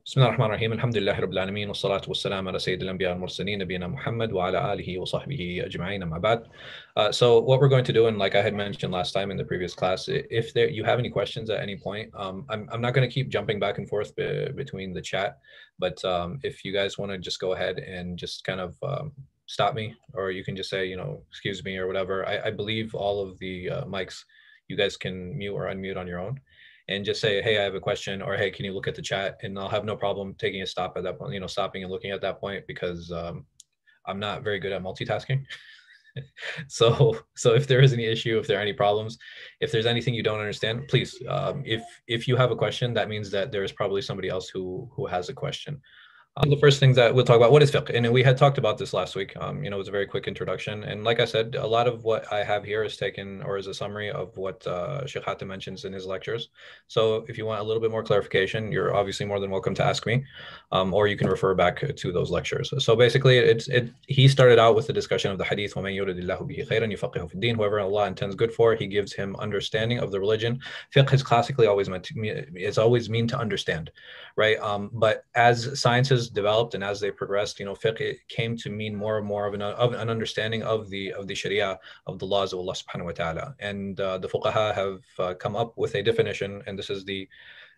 بسم الله الرحمن الرحيم الحمد لله رب العالمين والصلاة والسلام على سيد الأنبياء والمرسلين نبينا محمد وعلى آله وصحبه أجمعين أما بعد. So what we're going to do, and like I had mentioned last time in the previous class, if you have any questions at any point, I'm not going to keep jumping back and forth between the chat, but if you guys want to just go ahead and just kind of stop me, or you can just say, excuse me or whatever. I believe all of the mics you guys can mute or unmute on your own, and just say, hey, I have a question, or hey, can you look at the chat? And I'll have no problem taking a stop at that point, stopping and looking at that point, because I'm not very good at multitasking. So if there is any issue, if there are any problems, if there's anything you don't understand, please, if you have a question, that means that there is probably somebody else who has a question. The first things that we'll talk about, what is fiqh? And we had talked about this last week. It was a very quick introduction. And like I said, a lot of what I have here is taken or is a summary of what Sheikh Hatem mentions in his lectures. So if you want a little bit more clarification, you're obviously more than welcome to ask me, or you can refer back to those lectures. So basically, he started out with the discussion of the hadith, وَمَن يُرِدِ اللَّهُ بِهِ خَيْرًا يُفَقِّهُ فِي الدِّينِ. Whoever Allah intends good for, he gives him understanding of the religion. Fiqh is classically always mean to understand, right? But as sciences developed and as they progressed, fiqh came to mean more and more of an understanding of the sharia, of the laws of Allah subhanahu wa ta'ala. And the fuqaha have come up with a definition, and this is the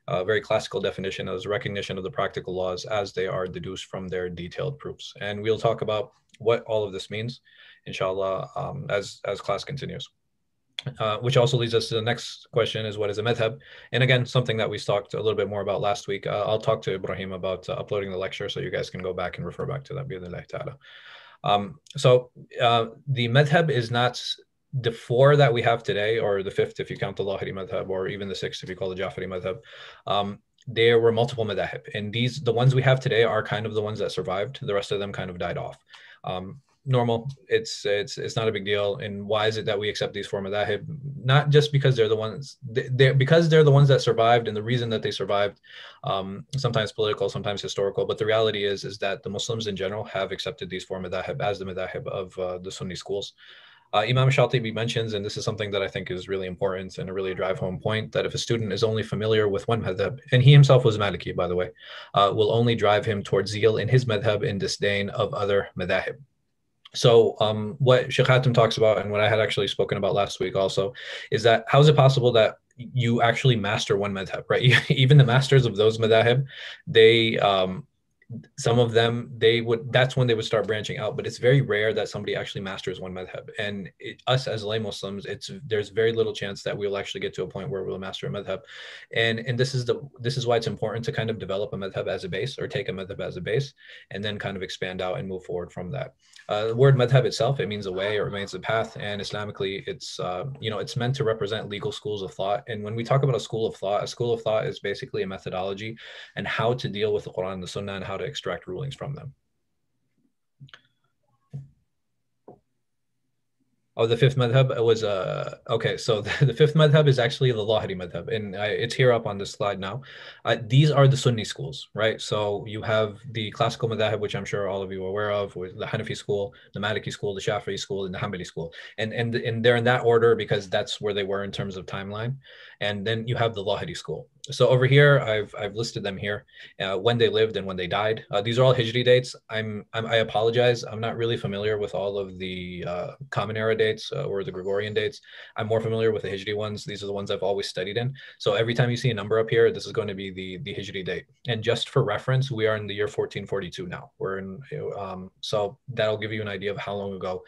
very classical definition, as recognition of the practical laws as they are deduced from their detailed proofs. And we'll talk about what all of this means, inshallah, as class continues. Which also leads us to the next question, is what is a madhhab? And again, something that we talked a little bit more about last week. I'll talk to Ibrahim about uploading the lecture, so you guys can go back and refer back to that, bi'idhnillahi ta'ala. So the madhhab is not the four that we have today, or the fifth if you count the Lahiri madhhab, or even the sixth if you call the Jafari madhhab. There were multiple madhhab, and the ones we have today are kind of the ones that survived. The rest of them kind of died off. Normal, it's not a big deal. And why is it that we accept these four madhahib? Not just because they're the ones that survived, and the reason that they survived, sometimes political, sometimes historical, but the reality is that the Muslims in general have accepted these four madhahib as the madhahib of the Sunni schools. Imam Shatibi mentions, and this is something that I think is really important and a really drive home point, that if a student is only familiar with one madhab, and he himself was Maliki, by the way, will only drive him towards zeal in his madhab and disdain of other madhahib. So what Sheikh Hatem talks about, and what I had actually spoken about last week also, is that how is it possible that you actually master one madhab, right? Even the masters of those madhab, some of them, that's when they would start branching out, but it's very rare that somebody actually masters one madhab. And us as lay Muslims, there's very little chance that we'll actually get to a point where we'll master a madhab. And this is why it's important to kind of develop a madhab as a base, or take a madhab as a base, and then kind of expand out and move forward from that. The word madhab itself, it means a way, or it means a path, and Islamically, it's meant to represent legal schools of thought. And when we talk about a school of thought is basically a methodology and how to deal with the Quran and the Sunnah, and how to extract rulings from them. Oh, the fifth madhab was okay. So the fifth madhab is actually the Lahiri madhab, and it's here up on this slide now. These are the Sunni schools, right? So you have the classical madhab, which I'm sure all of you are aware of, with the Hanafi school, the Maliki school, the Shafi'i school, and the Hanbali school, and they're in that order because that's where they were in terms of timeline. And then you have the Lahiri school. So over here, I've listed them here, when they lived and when they died. These are all Hijri dates. I apologize. I'm not really familiar with all of the Common Era dates or the Gregorian dates. I'm more familiar with the Hijri ones. These are the ones I've always studied in. So every time you see a number up here, this is going to be the Hijri date. And just for reference, we are in the year 1442 now. So that'll give you an idea of how long ago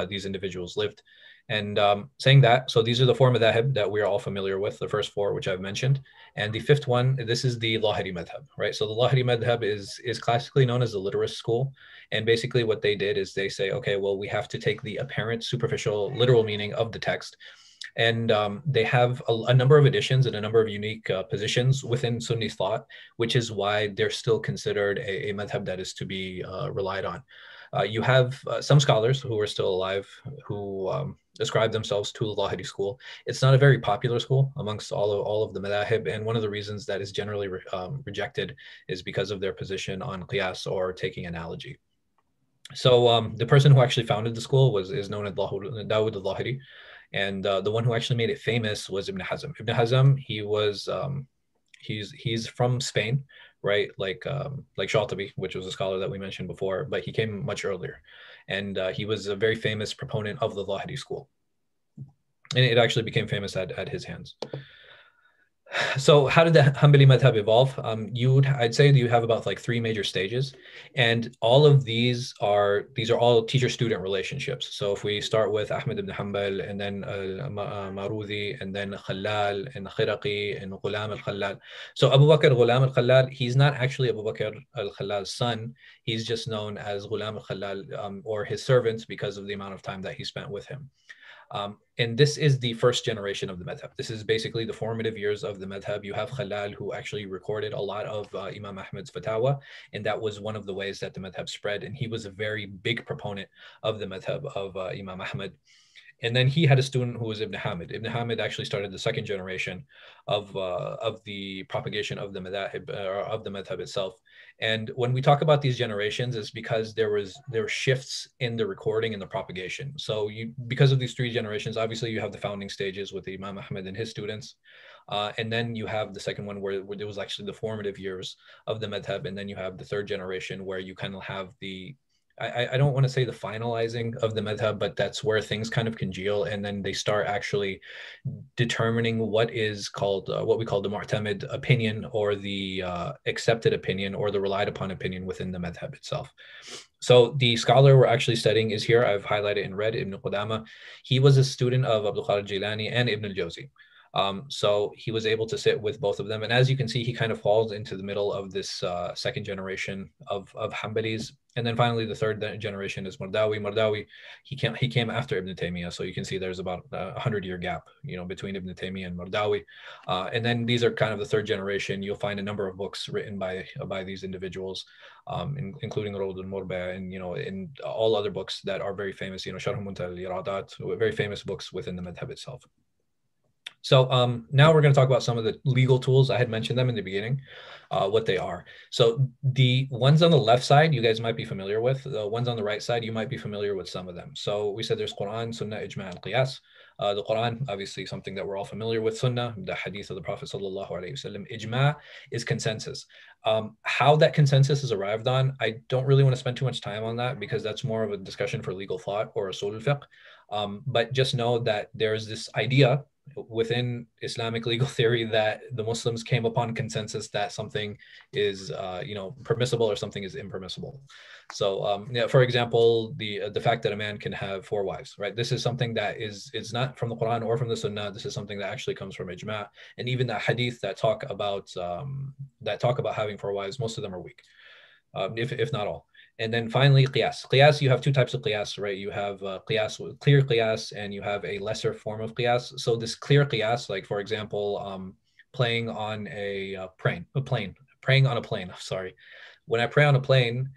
these individuals lived. And saying that, so these are the four madhab that we're all familiar with, the first four, which I've mentioned. And the fifth one, this is the Lahiri madhab, right? So the Lahiri madhab is classically known as the literist school. And basically what they did is they say, okay, well, we have to take the apparent, superficial, literal meaning of the text. And they have a number of additions and a number of unique positions within Sunni thought, which is why they're still considered a madhab that is to be relied on. You have some scholars who are still alive who ascribe themselves to the Lahiri school. It's not a very popular school amongst all of the madhahib, and one of the reasons that is generally rejected is because of their position on qiyas, or taking analogy. So the person who actually founded the school is known as Dawud al-Lahiri, and the one who actually made it famous was Ibn Hazm. Ibn Hazm, he's from Spain, right? Like Shatibi, which was a scholar that we mentioned before, but he came much earlier, and he was a very famous proponent of the Zahiri school, and it actually became famous at his hands. So how did the Hanbali madhab evolve? I'd say you have about like three major stages, and all of these are all teacher-student relationships. So if we start with Ahmed ibn Hanbal, and then Marudi, and then Khalal, and Khiraqi, and Ghulam al-Khalal. So Abu Bakr Ghulam al-Khalal, he's not actually Abu Bakr al-Khalal's son. He's just known as Ghulam al-Khalal, or his servant, because of the amount of time that he spent with him. And this is the first generation of the madhab. This is basically the formative years of the madhab. You have Khalal, who actually recorded a lot of Imam Ahmed's fatwa, and that was one of the ways that the madhab spread. And he was a very big proponent of the madhab of Imam Ahmed. And then he had a student who was Ibn Hamid. Ibn Hamid actually started the second generation of the propagation of the madhab, of the madhab itself. And when we talk about these generations, it's because there were shifts in the recording and the propagation. So because of these three generations, obviously you have the founding stages with Imam Ahmed and his students. And then you have the second one where there was actually the formative years of the madhab. And then you have the third generation where you kind of have I don't want to say the finalizing of the madhab, but that's where things kind of congeal, and then they start actually determining what is called what we call the mu'tamid opinion, or the accepted opinion, or the relied upon opinion within the madhab itself. So the scholar we're actually studying is here. I've highlighted in red, Ibn Qudama. He was a student of Abdul Qadir Jilani and Ibn al-Jawzi. So he was able to sit with both of them. And as you can see, he kind of falls into the middle of this second generation of Hanbalis. And then finally, the third generation is Mardawi. Mardawi, he came after Ibn Taymiyyah. So you can see there's about a 100-year gap, between Ibn Taymiyyah and Mardawi. And then these are kind of the third generation. You'll find a number of books written by these individuals, including Rawd al-Murba, and, in all other books that are very famous, Sharh Muntaha al-Iradat, very famous books within the madhab itself. So now we're going to talk about some of the legal tools. I had mentioned them in the beginning, what they are. So the ones on the left side, you guys might be familiar with. The ones on the right side, you might be familiar with some of them. So we said there's Quran, Sunnah, Ijma, and Qiyas. The Quran, obviously something that we're all familiar with. Sunnah, the hadith of the Prophet sallallahu alaihi wasallam. Ijma is consensus. How that consensus is arrived on, I don't really want to spend too much time on that, because that's more of a discussion for legal thought or usul al-fiqh. But just know that there's this idea within Islamic legal theory that the Muslims came upon consensus that something is, permissible or something is impermissible. So, for example, the fact that a man can have 4 wives, right? This is something that is not from the Quran or from the Sunnah. This is something that actually comes from Ijma, and even the hadith that talk about having 4 wives, most of them are weak, if not all. And then finally, qiyas. Qiyas, you have 2 types of qiyas, right? You have qiyas, clear qiyas, and you have a lesser form of qiyas. So this clear qiyas, like for example, praying on a plane. Sorry. When I pray on a plane,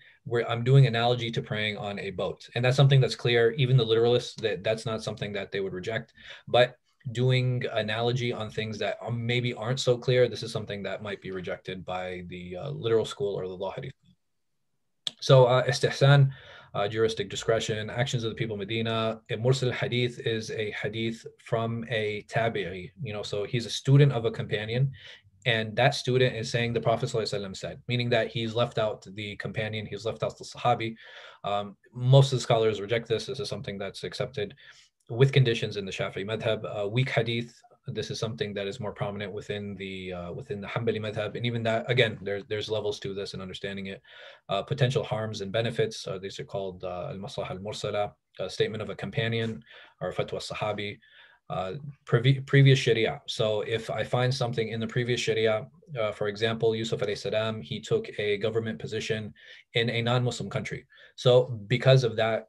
I'm doing analogy to praying on a boat. And that's something that's clear. Even the literalists, that's not something that they would reject. But doing analogy on things that maybe aren't so clear, this is something that might be rejected by the literal school or the law hadith. So istihsan, juristic discretion, actions of the people of Medina. A mursal hadith is a hadith from a tabi'i, so he's a student of a companion, and that student is saying the Prophet ﷺ said, meaning that he's left out the companion, he's left out the sahabi. Most of the scholars reject this. This is something that's accepted with conditions in the Shafi'i madhab. Weak hadith, this is something that is more prominent within the Hanbali madhab, and even that, again, there's levels to this and understanding it. Potential harms and benefits, these are called al-maslaha al-mursala, a statement of a companion, or fatwa sahabi. Previous sharia. So if I find something in the previous sharia, for example, Yusuf alayhi salam, he took a government position in a non-Muslim country. So because of that,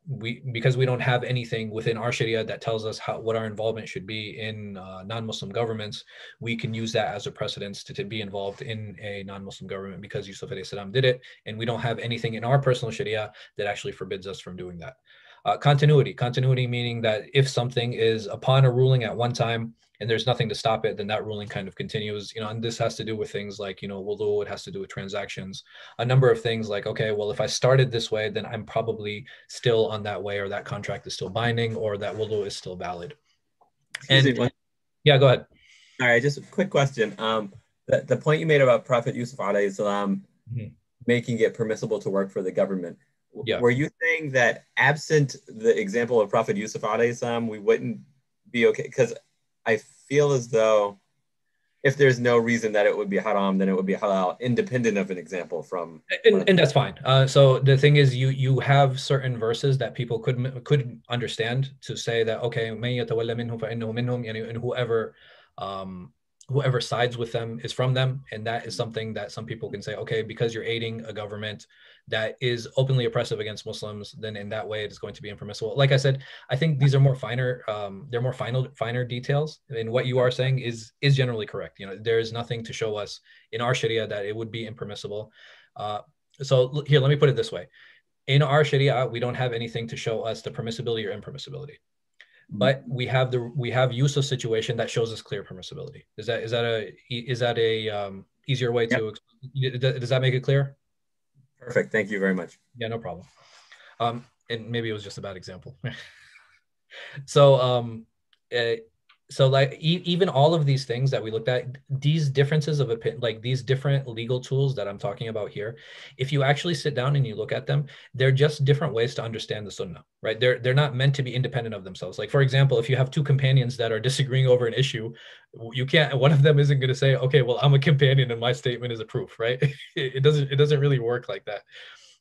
because we don't have anything within our sharia that tells us what our involvement should be in non-Muslim governments, we can use that as a precedence to be involved in a non-Muslim government, because Yusuf alayhi salam did it, and we don't have anything in our personal sharia that actually forbids us from doing that. Continuity meaning that if something is upon a ruling at one time and there's nothing to stop it, then that ruling kind of continues, and this has to do with things like, wudu, it has to do with transactions, a number of things like, okay, well, if I started this way, then I'm probably still on that way, or that contract is still binding, or that wudu is still valid. And yeah, go ahead. All right, just a quick question. The point you made about Prophet Yusuf alayhi salam Mhm. making it permissible to work for the government, Yeah. were you saying that absent the example of Prophet Yusuf alayhi salam, we wouldn't be okay? Because I feel as though if there's no reason that it would be haram, then it would be halal, independent of an example from one of And that's fine. So the thing is, you have certain verses that people could understand to say that okay, من يتولى منهم فإنه منهم, and um, whoever sides with them is from them, and that is something that some people can say, okay, because you're aiding a government that is openly oppressive against Muslims, then in that way it is going to be impermissible. Like I said, I think these are more finer, they're more finer details, and what you are saying is generally correct. There is nothing to show us in our Sharia that it would be impermissible. uh, so here, let me put it this way. In our Sharia, we don't have anything to show us the permissibility or impermissibility, but we have use of situation that shows us clear permissibility. Is that a easier way Yep. to? Does that make it clear? Perfect. Thank you very much. Yeah, no problem. And maybe it was just a bad example. So uh, so like even all of these things that we looked at, these differences of opinion, like these different legal tools that I'm talking about here, if you actually sit down and you look at them, they're just different ways to understand the sunnah, right? They're not meant to be independent of themselves. Like for example, if you have two companions that are disagreeing over an issue, you can't, one of them isn't going to say, okay, well, I'm a companion and my statement is a proof, right? It doesn't really work like that.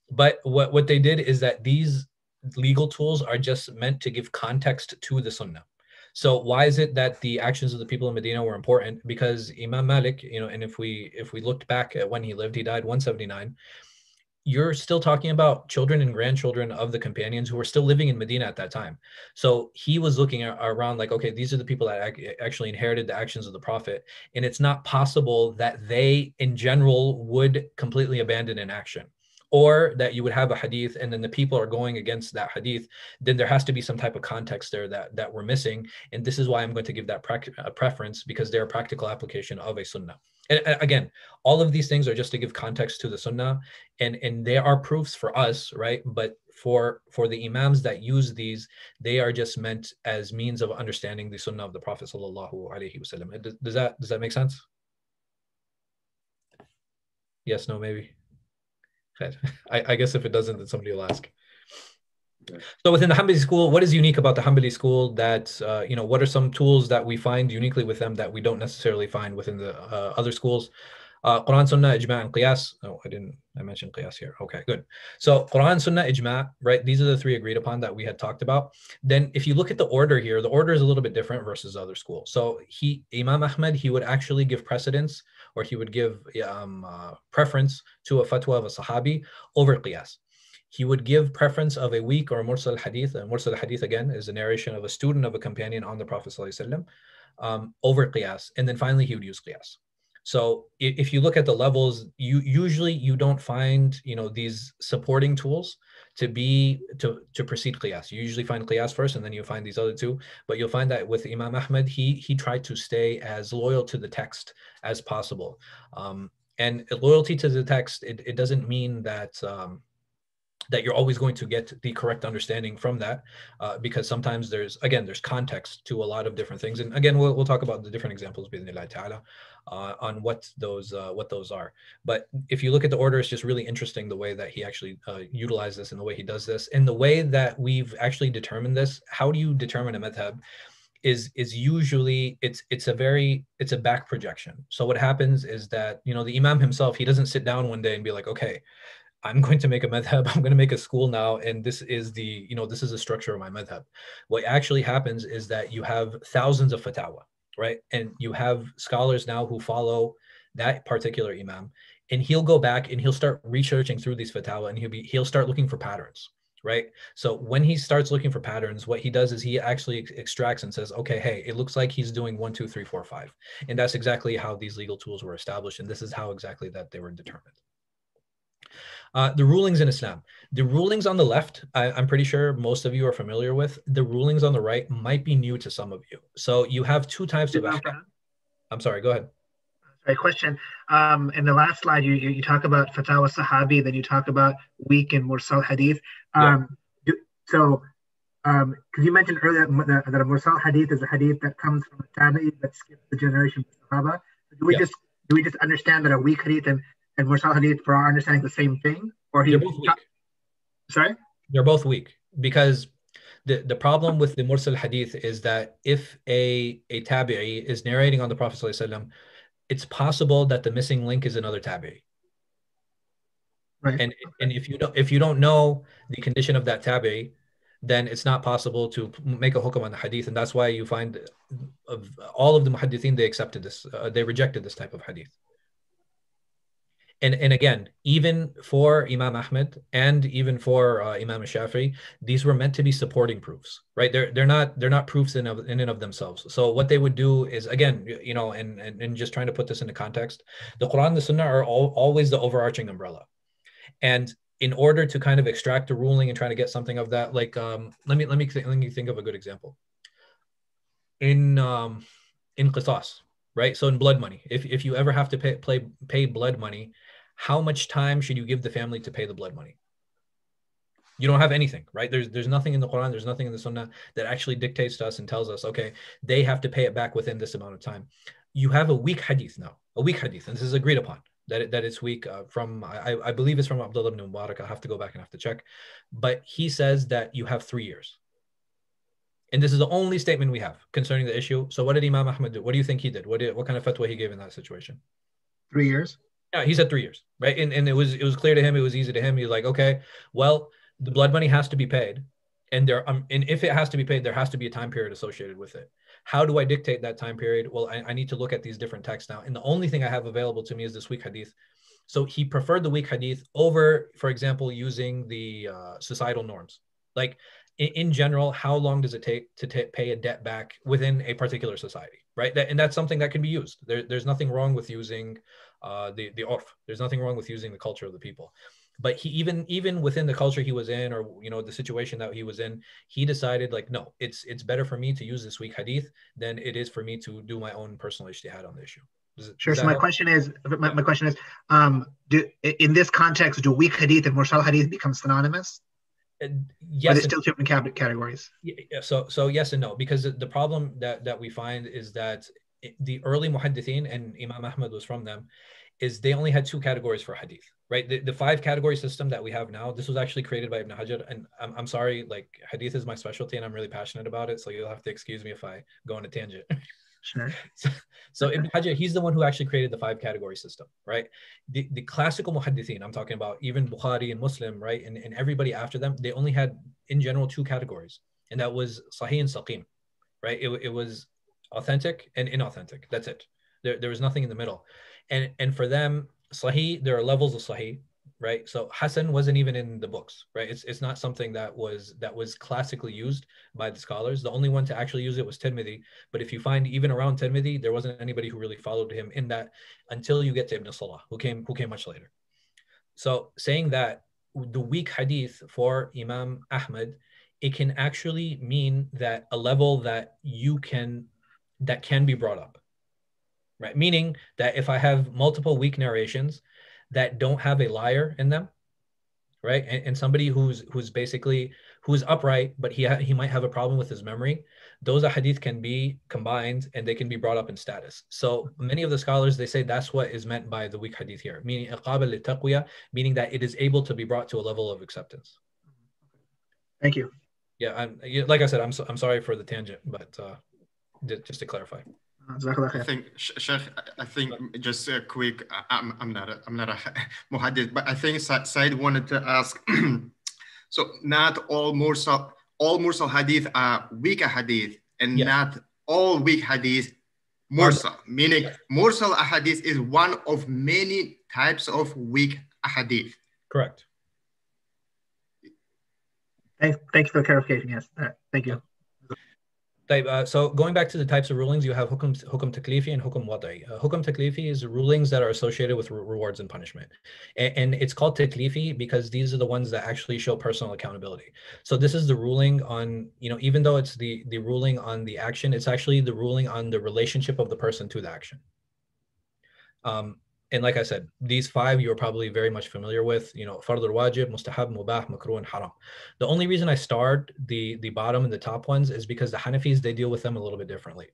But what they did is that these legal tools are just meant to give context to the sunnah. So why is it that the actions of the people in Medina were important? Because Imam Malik, and if we looked back at when he lived, he died 179. You're still talking about children and grandchildren of the companions who were still living in Medina at that time. So he was looking around like, okay, these are the people that actually inherited the actions of the Prophet. And it's not possible that they, in general, would completely abandon an action. Or that you would have a hadith and then the people are going against that hadith, then there has to be some type of context there that we're missing. And this is why I'm going to give that preference, because they're a practical application of a sunnah. And again, all of these things are just to give context to the sunnah, and they are proofs for us, right? But for the imams that use these, they are just meant as means of understanding the sunnah of the Prophet sallallahu alaihi wasallam. Does that make sense? Yes, no, maybe. I guess if it doesn't, then somebody will ask. So within the Hanbali school, what is unique about the Hanbali school that, what are some tools that we find uniquely with them that we don't necessarily find within the other schools? Quran, Sunnah, Ijma, and Qiyas. Oh, I mentioned Qiyas here. Okay, good. So Quran, Sunnah, Ijma, right? These are the three agreed upon that we had talked about. Then if you look at the order here, the order is a little bit different versus other schools. So Imam Ahmed, he would actually give precedence, or he would give preference to a fatwa of a Sahabi over Qiyas. He would give preference of a weak or mursal hadith. And mursal hadith, again, is a narration of a student of a companion on the Prophet ﷺ, over qiyas. And then finally, he would use qiyas. So if you look at the levels, you don't find these supporting tools to precede qiyas. You usually find qiyas first, and then you find these other two. But you'll find that with Imam Ahmed, he tried to stay as loyal to the text as possible. And loyalty to the text, it doesn't mean that that you're always going to get the correct understanding from that, because sometimes there's context to a lot of different things. And again, we'll talk about the different examples on what those are. But if you look at the order, it's just really interesting the way that he actually utilized this and the way he does this and the way that we've actually determined this. How do you determine a madhab? Is usually it's a back projection. So what happens is that the imam himself, he doesn't sit down one day and be like, okay, I'm going to make a madhab. I'm going to make a school now, and this is the structure of my madhab. What actually happens is that you have thousands of fatwa, right? And you have scholars now who follow that particular imam, and he'll go back and he'll start researching through these fatwa, and he'll start looking for patterns, right? So when he starts looking for patterns, what he does is he actually extracts and says, okay, hey, it looks like he's doing 1, 2, 3, 4, 5, and that's exactly how these legal tools were established, and this is how exactly that they were determined. The rulings in Islam. The rulings on the left, I'm pretty sure most of you are familiar with. The rulings on the right might be new to some of you. So you have two types of ahkam. I'm sorry, go ahead. Sorry, question. In the last slide, you talk about Fatawa Sahabi, then you talk about weak and mursal hadith. Because you mentioned earlier that a mursal hadith is a hadith that comes from a tabi'i that skips the generation of Sahaba. Do do we just understand that a weak hadith and mursal hadith for our understanding the same thing? Or They're both weak. Sorry? They're both weak because the problem with the mursal hadith is that if a tabi'i is narrating on the Prophet ﷺ, it's possible that the missing link is another tabi'i. Right. And if you don't know the condition of that tabi'i, then it's not possible to make a hukam on the hadith, and that's why you find of all of the muhaddithin, they accepted this, they rejected this type of hadith. And again, even for Imam Ahmed and even for Imam Shafi'i, these were meant to be supporting proofs, right? They're not proofs in and of themselves. So what they would do is, again, you know, and just trying to put this into context, the Quran and the Sunnah are always the overarching umbrella, and in order to kind of extract a ruling and try to get something of that, like let me think of a good example. In qisas, right? So in blood money, if you ever have to pay blood money, how much time should you give the family to pay the blood money? You don't have anything, right? There's nothing in the Quran, there's nothing in the Sunnah that actually dictates to us and tells us, okay, they have to pay it back within this amount of time. You have a weak hadith now, and this is agreed upon. That it's weak from, I believe it's from Abdullah ibn Mubarak. I'll have to go back and have to check. But he says that you have 3 years. And this is the only statement we have concerning the issue. So what did Imam Ahmad do? What do you think he did? What kind of fatwa he gave in that situation? 3 years? Yeah, he said 3 years, right? And it was clear to him, it was easy to him. He's like, okay, well, the blood money has to be paid. And and if it has to be paid, there has to be a time period associated with it. How do I dictate that time period? Well, I need to look at these different texts now. And the only thing I have available to me is this weak hadith. So he preferred the weak hadith over, for example, using the societal norms. Like in general, how long does it take to pay a debt back within a particular society, right? And that's something that can be used. There's nothing wrong with using the urf. There's nothing wrong with using the culture of the people. But he even within the culture he was in, or you know, the situation that he was in, he decided like, no, it's better for me to use this weak hadith than it is for me to do my own personal ijtihad on the issue. Sure. So my question is, in this context, do weak hadith and mursal hadith become synonymous? Yes. Or they're still different categories? Yeah, so yes and no, because the problem that we find is that the early muhaddithin, and Imam Ahmad was from them, is they only had 2 categories for hadith, right? The 5 category system that we have now, this was actually created by Ibn Hajar, and I'm sorry, like hadith is my specialty and I'm really passionate about it, so you'll have to excuse me if I go on a tangent. Sure. So Ibn Hajar, he's the one who actually created the 5 category system, right? The classical muhaddithin, I'm talking about even Bukhari and Muslim, right? And everybody after them, they only had in general 2 categories, and that was sahih and saqim, right? It was authentic and inauthentic. That's it. There was nothing in the middle. And for them, sahih, there are levels of sahih, right? So Hasan wasn't even in the books, right? It's not something that was classically used by the scholars. The only one to actually use it was Tirmidhi. But if you find even around Tirmidhi, there wasn't anybody who really followed him in that until you get to Ibn Salah, who came much later. So saying that the weak hadith for Imam Ahmad, it can actually mean that a level that can be brought up, right? Meaning that if I have multiple weak narrations that don't have a liar in them, right? And somebody who's upright, but he might have a problem with his memory, those hadith can be combined and they can be brought up in status. So many of the scholars, they say that's what is meant by the weak hadith here, meaning iqabah li-taqwiya, meaning that it is able to be brought to a level of acceptance. Thank you. Yeah, like I said, I'm sorry for the tangent, but just to clarify. I think, Sheikh, just a quick, I'm not a muhaddith, but I think Said wanted to ask, so not all mursal hadith are weak hadith, and yes, not all weak hadith mursal, meaning mursal hadith is one of many types of weak hadith. Correct. Thank you for the clarification. Yes, thank you. So going back to the types of rulings, you have hukum taklifi and hukum wada'i. Hukum taklifi is rulings that are associated with rewards and punishment. And it's called taklifi because these are the ones that actually show personal accountability. So this is the ruling on, even though it's the ruling on the action, it's actually the ruling on the relationship of the person to the action. And like I said, these 5 you're probably very much familiar with, fard al-wajib, mustahab, mubah, makruh, and haram. The only reason I starred the bottom and the top ones is because the Hanafis, they deal with them a little bit differently.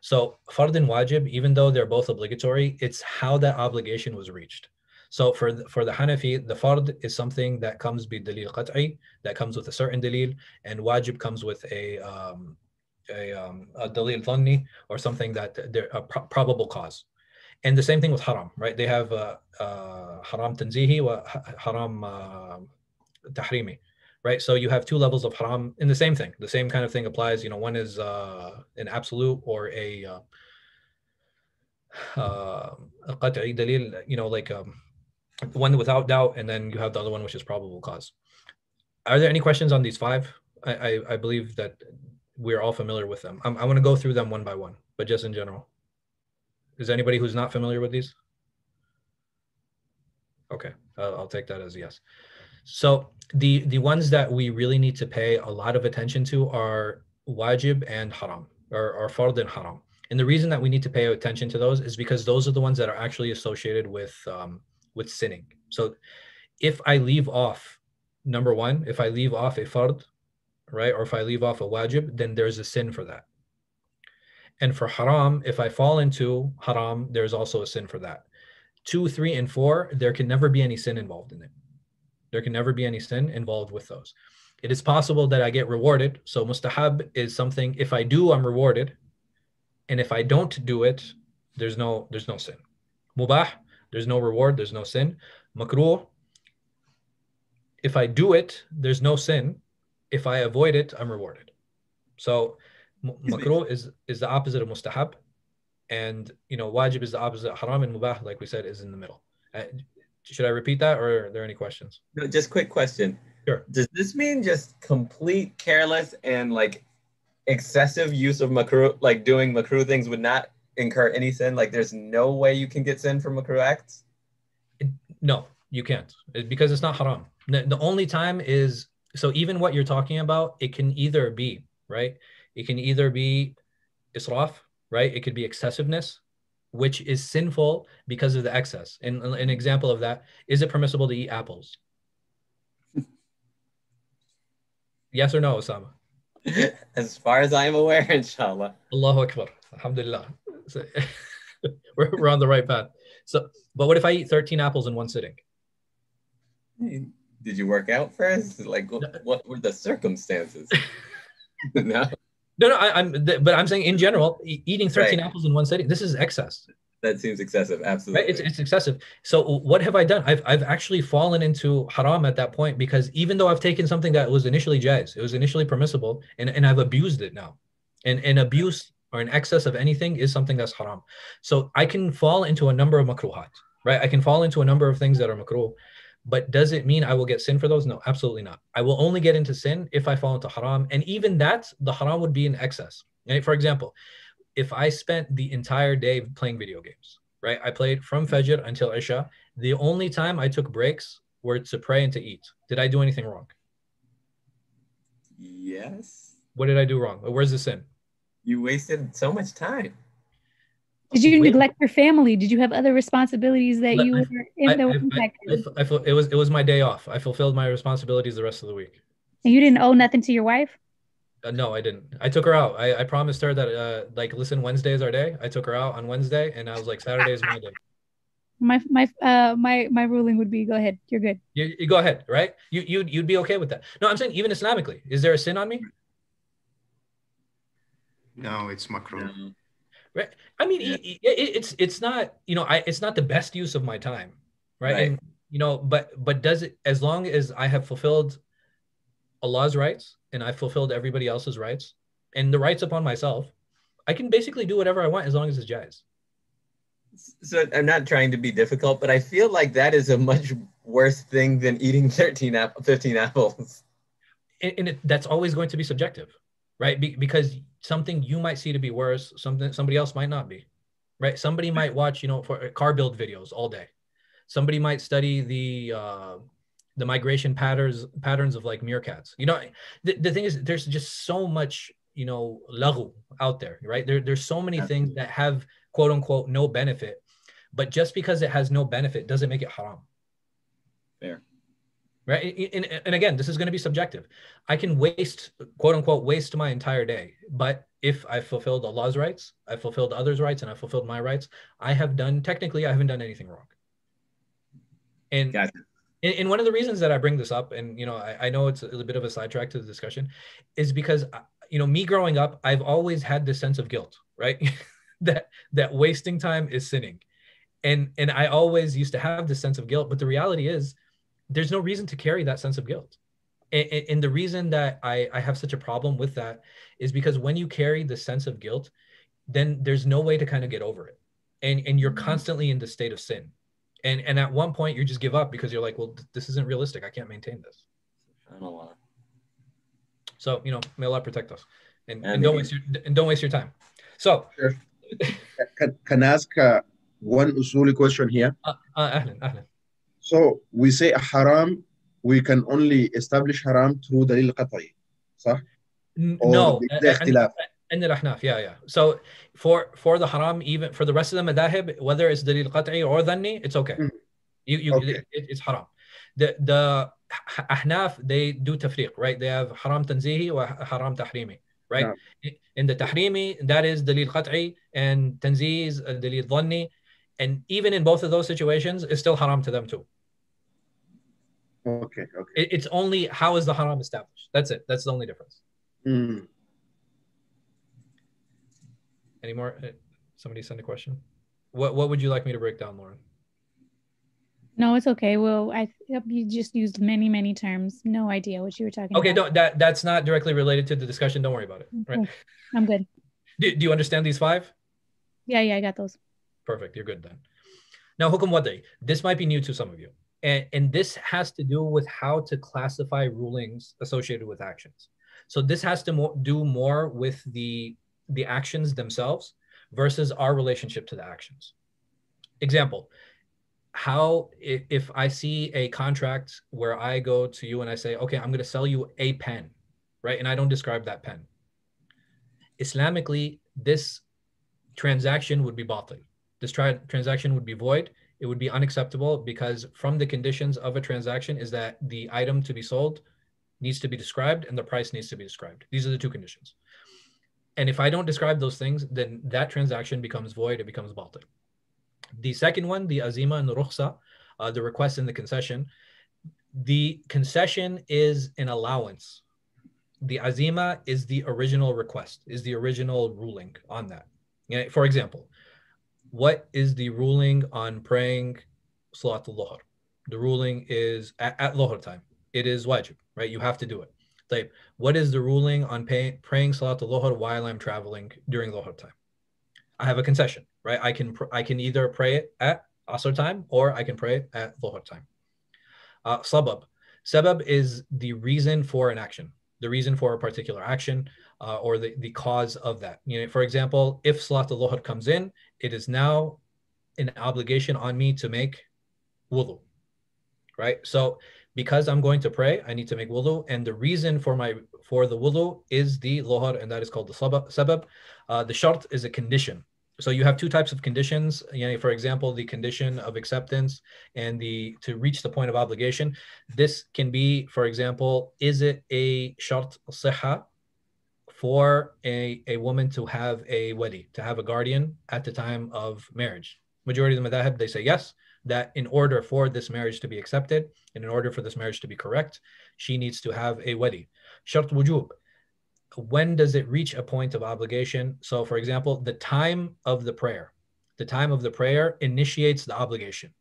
So fard and wajib, even though they're both obligatory, it's how that obligation was reached. So for the Hanafi, the fard is something that comes bi dalil qat'i, that comes with a certain dalil, and wajib comes with a dalil dhanni, or something that they're a probable cause. And the same thing with haram, right? They have haram tanzihi wa haram tahrimi, right? So you have two levels of haram in the same thing. The same kind of thing applies. One is an absolute or a qat'i dalil, like one without doubt, and then you have the other one which is probable cause. Are there any questions on these five? I believe that we're all familiar with them. I want to go through them one by one, but just in general. Is there anybody who's not familiar with these? Okay, I'll take that as a yes. So the ones that we really need to pay a lot of attention to are wajib and haram, or fard and haram. And the reason that we need to pay attention to those is because those are the ones that are actually associated with sinning. So if I leave off, number one, if I leave off a fard, right, or if I leave off a wajib, then there's a sin for that. And for haram, if I fall into haram, there's also a sin for that. 2, 3, and 4, there can never be any sin involved in it. There can never be any sin involved with those. It is possible that I get rewarded. So mustahab is something, if I do, I'm rewarded. And if I don't do it, there's no sin. Mubah, there's no reward, there's no sin. Makruh, if I do it, there's no sin. If I avoid it, I'm rewarded. So makruh is the opposite of mustahab, and wajib is the opposite of haram, and mubah, like we said, is in the middle. Should I repeat that, or are there any questions? No, just quick question. Sure. Does this mean just complete careless and like excessive use of makruh, like doing makruh things would not incur any sin? Like there's no way you can get sin from makruh acts? No, you can't, because it's not haram. The only time is, so even what you're talking about, it can either be, right? It can either be israf, right? It could be excessiveness, which is sinful because of the excess. And an example of that, is it permissible to eat apples? Yes or no, Osama? As far as I'm aware, inshallah. Allahu Akbar. Alhamdulillah. So, we're on the right path. So, but what if I eat 13 apples in one sitting? Did you work out first? Like, what were the circumstances? No. No, but I'm saying in general, eating 13 apples in one sitting, this is excess. That seems excessive, absolutely. Right? It's excessive. So what have I done? I've actually fallen into haram at that point, because even though I've taken something that was initially jaiz, it was initially permissible, and I've abused it now. And an abuse or an excess of anything is something that's haram. So I can fall into a number of makruhat, right? I can fall into a number of things that are makruh. But does it mean I will get sin for those? No, absolutely not. I will only get into sin if I fall into haram. And even that, the haram would be in excess. Right? For example, if I spent the entire day playing video games, right? I played from Fajr until Isha. The only time I took breaks were to pray and to eat. Did I do anything wrong? Yes. What did I do wrong? Where's the sin? You wasted so much time. Did you neglect your family? Did you have other responsibilities that you were in I it was my day off. I fulfilled my responsibilities the rest of the week. And you didn't owe nothing to your wife? No, I didn't. I took her out. I promised her that listen, Wednesday is our day. I took her out on Wednesday, and I was like, Saturday is my day. My ruling would be, go ahead. You're good. You go ahead, right? You'd be okay with that. No, I'm saying even Islamically, is there a sin on me? No, it's makruh. Right. I mean, it's not, it's not the best use of my time, right? And, but does it, as long as I have fulfilled Allah's rights and I've fulfilled everybody else's rights and the rights upon myself, I can basically do whatever I want as long as it's jaiz. So I'm not trying to be difficult, but I feel like that is a much worse thing than eating 15 apples. And that's always going to be subjective, right? Because something you might see to be worse, somebody else might not be, right? Somebody might watch, for car build videos all day. Somebody might study the migration patterns of like meerkats. The thing is, there's just so much, laghu out there, right? There's so many things that have quote unquote no benefit, but just because it has no benefit doesn't make it haram. Fair. right? And again, this is going to be subjective. I can waste, quote unquote, waste my entire day. But if I fulfilled Allah's rights, I fulfilled others' rights, and I fulfilled my rights, technically, I haven't done anything wrong. And, Gotcha. and one of the reasons that I bring this up, and, I know it's a bit of a sidetrack to the discussion, is because, me growing up, I've always had this sense of guilt, right? that wasting time is sinning. And I always used to have this sense of guilt, but the reality is there's no reason to carry that sense of guilt. And the reason that I have such a problem with that is because when you carry the sense of guilt, then there's no way to kind of get over it. And you're constantly in the state of sin. And at one point you just give up because you're like, well, this isn't realistic. I can't maintain this. So, may Allah protect us and don't waste your time. So sure. Can I ask one usuli question here? Ahlan. So we say haram, we can only establish haram through dalil qat'i, صح? No, and the Ahnaf, yeah. So for the haram, even for the rest of the madahib, whether it's dalil qat'i or dhanni, it's okay. Okay. It's haram. The Ahnaf, they do tafriq, right? They have haram tanzihi or haram tahrimi, right? Yeah. In the tahrimi, that is dalil qat'i, and tanzihi is dalil dhanni. And even in both of those situations, it's still haram to them too. Okay. It's only how is the haram established. That's it. That's the only difference. Any more? Somebody send a question. What would you like me to break down, Lauren? No, it's okay. Well, you just used many terms. No idea what you were talking about. Okay, that's not directly related to the discussion. Don't worry about it. Okay. Right? I'm good. Do you understand these 5? Yeah, I got those. Perfect. You're good then. Now, hukum wadi. This might be new to some of you. And this has to do with how to classify rulings associated with actions. So this has to do more with the actions themselves versus our relationship to the actions. Example, how if I see a contract where I go to you and I say, okay, I'm going to sell you a pen, right? And I don't describe that pen. Islamically, this transaction would be batil. This transaction would be void. It would be unacceptable because from the conditions of a transaction is that the item to be sold needs to be described and the price needs to be described. These are the 2 conditions. And if I don't describe those things, then that transaction becomes void. It becomes batil. The second one, the azima and the rukhsa, the request and the concession. The concession is an allowance. The azima is the original request, is the original ruling on that. For example, what is the ruling on praying Salat al-Dhuhr? The ruling is at Dhuhr time. It is wajib, right? You have to do it. Like, what is the ruling on praying Salat al-Dhuhr while I'm traveling during Dhuhr time? I have a concession, right? I can either pray it at Asr time or I can pray it at Dhuhr time. Sabab. Sabab is the reason for an action, the reason for a particular action or the cause of that. For example, if Salat al-Dhuhr comes in, it is now an obligation on me to make wudu, right? So because I'm going to pray, I need to make wudu, and the reason for the wudu is the dhuhr, and that is called the sabab. The shart is a condition. So you have 2 types of conditions. For example, the condition of acceptance and to reach the point of obligation. This can be, for example, is it a shart sihha for a woman to have a wali, to have a guardian at the time of marriage? Majority of the madhhab, they say yes, that in order for this marriage to be accepted, and in order for this marriage to be correct, she needs to have a wali. Shart wujub. When does it reach a point of obligation? So for example, the time of the prayer initiates the obligation.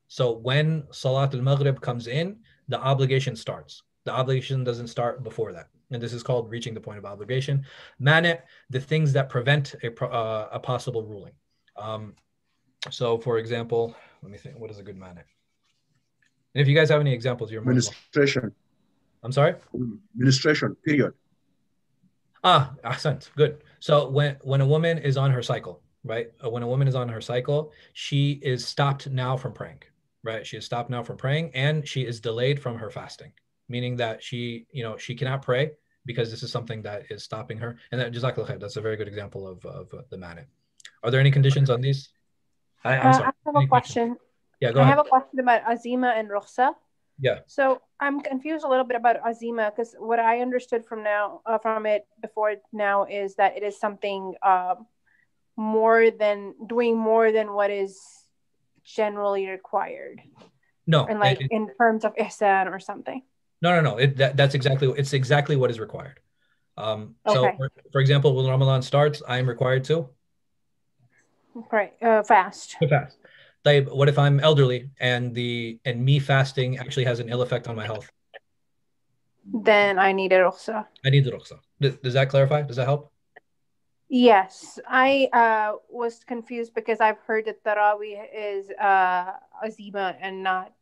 So when Salat al-Maghrib comes in, the obligation starts. The obligation doesn't start before that. And this is called reaching the point of obligation. Mani', the things that prevent a possible ruling. So for example, let me think, what is a good mani'? And if you guys have any examples, you're more Administration. I'm sorry? Administration, period. Ahsant, good. So when a woman is on her cycle, right? When a woman is on her cycle, she is stopped now from praying, right? She is stopped now from praying, and she is delayed from her fasting, meaning that she cannot pray because this is something that is stopping her. And that, Jazakallah khair, that's a very good example of the mani'. Are there any conditions on these? I'm sorry. I have a question. Yeah, go ahead. I have a question about azima and rukhsa. Yeah. So I'm confused a little bit about azima, because what I understood from it before now is that it is something doing more than what is generally required. No. And like in terms of ihsan or something. No. It's exactly what is required. So Okay. for example, when Ramadan starts, I am required to Right. Fast. fast. What if I'm elderly and me fasting actually has an ill effect on my health? Then I need a rukhsa. I need the rukhsa. Does that clarify? Does that help? Yes, I was confused because I've heard that Tarawih is azima and not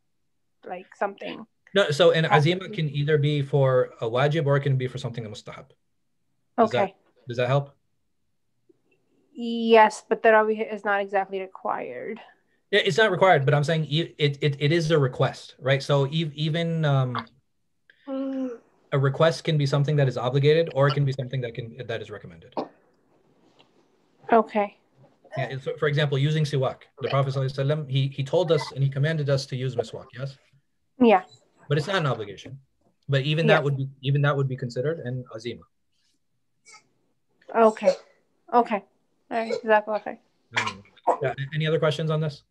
like something. No, so an azima can either be for a wajib or it can be for something a mustahab. Okay. Does that help? Yes, but Tarawih is not exactly required. Yeah, it's not required, but I'm saying it is a request, right? So even a request can be something that is obligated, or it can be something that is recommended. Okay. Yeah, so for example, using siwak. The Prophet ﷺ, he told us and he commanded us to use miswak, yes? Yeah. But it's not an obligation. But even that would be considered an azima. Okay. Okay. All right. Exactly. Okay. Yeah, any other questions on this?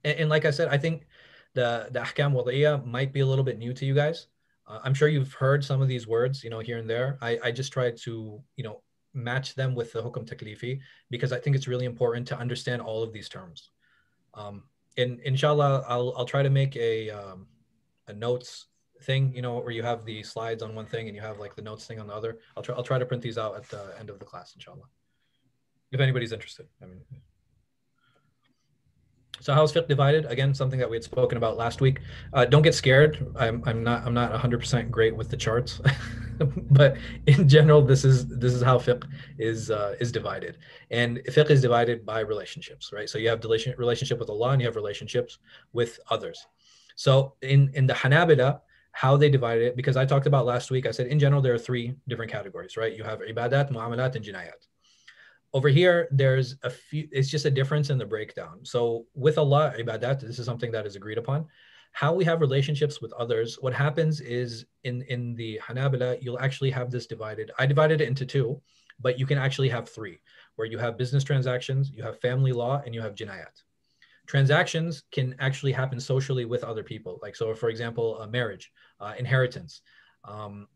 And like I said, I think the ahkam wad'iyah might be a little bit new to you guys. I'm sure you've heard some of these words, here and there. I just try to, match them with the hukum taklifi, because I think it's really important to understand all of these terms. And inshallah, I'll try to make a notes thing, where you have the slides on one thing and you have like the notes thing on the other. I'll try to print these out at the end of the class, inshallah, if anybody's interested. So how's fiqh divided? Again, something that we had spoken about last week. Don't get scared. I'm not 100% great with the charts, but in general, this is how fiqh is divided. And fiqh is divided by relationships, right? So you have relationship with Allah and you have relationships with others. So in the Hanabila, how they divide it, because I talked about last week, I said in general there are 3 different categories, right? You have ibadat, muamalat, and jinayat. Over here, there's a few, it's just a difference in the breakdown. So with Allah, ibadat, this is something that is agreed upon. How we have relationships with others, what happens is in the Hanabila, you'll actually have this divided. I divided it into 2, but you can actually have 3, where you have business transactions, you have family law, and you have jinayat. Transactions can actually happen socially with other people. Like, so for example, marriage, inheritance, kafala,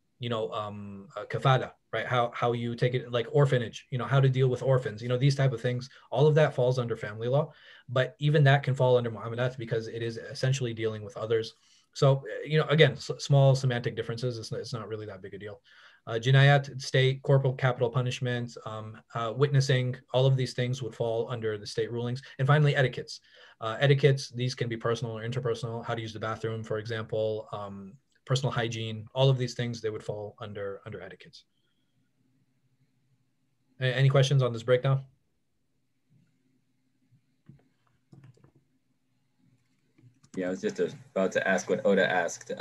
right? How you take it, like orphanage, how to deal with orphans, these type of things. All of that falls under family law, but even that can fall under muamalat because it is essentially dealing with others. So, again, small semantic differences. It's not really that big a deal. Jinayat, state, corporal, capital punishment, witnessing, all of these things would fall under the state rulings. And finally, etiquettes. Etiquettes, these can be personal or interpersonal. How to use the bathroom, for example, personal hygiene, all of these things, they would fall under etiquettes. Any questions on this breakdown? Yeah, I was just about to ask what Oda asked.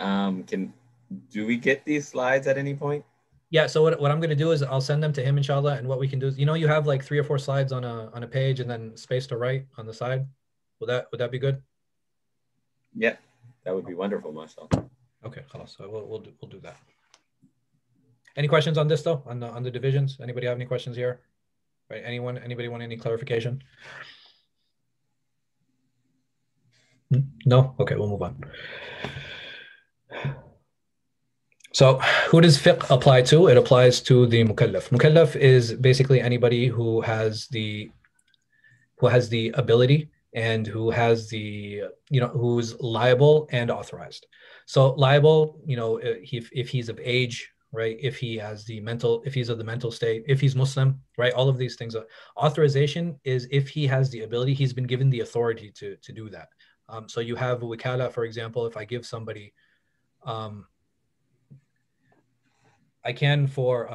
Do we get these slides at any point? Yeah, so what I'm going to do is I'll send them to him, inshallah, and what we can do is, you have like 3 or 4 slides on a page and then space to write on the side. Would that be good? Yeah, that would be wonderful, mashallah. Okay, so we'll do that. Any questions on this though, on the divisions? Anybody have any questions here? Right? Anybody want any clarification? No? Okay, we'll move on. So who does fiqh apply to? It applies to the mukallaf. Mukallaf is basically anybody who has the ability and who has the, who's liable and authorized. So liable, if he's of age, right? If he's of the mental state, if he's Muslim, right? All of these things. Authorization is if he has the ability, he's been given the authority to do that. So you have wikala, for example, if I give somebody, I can for,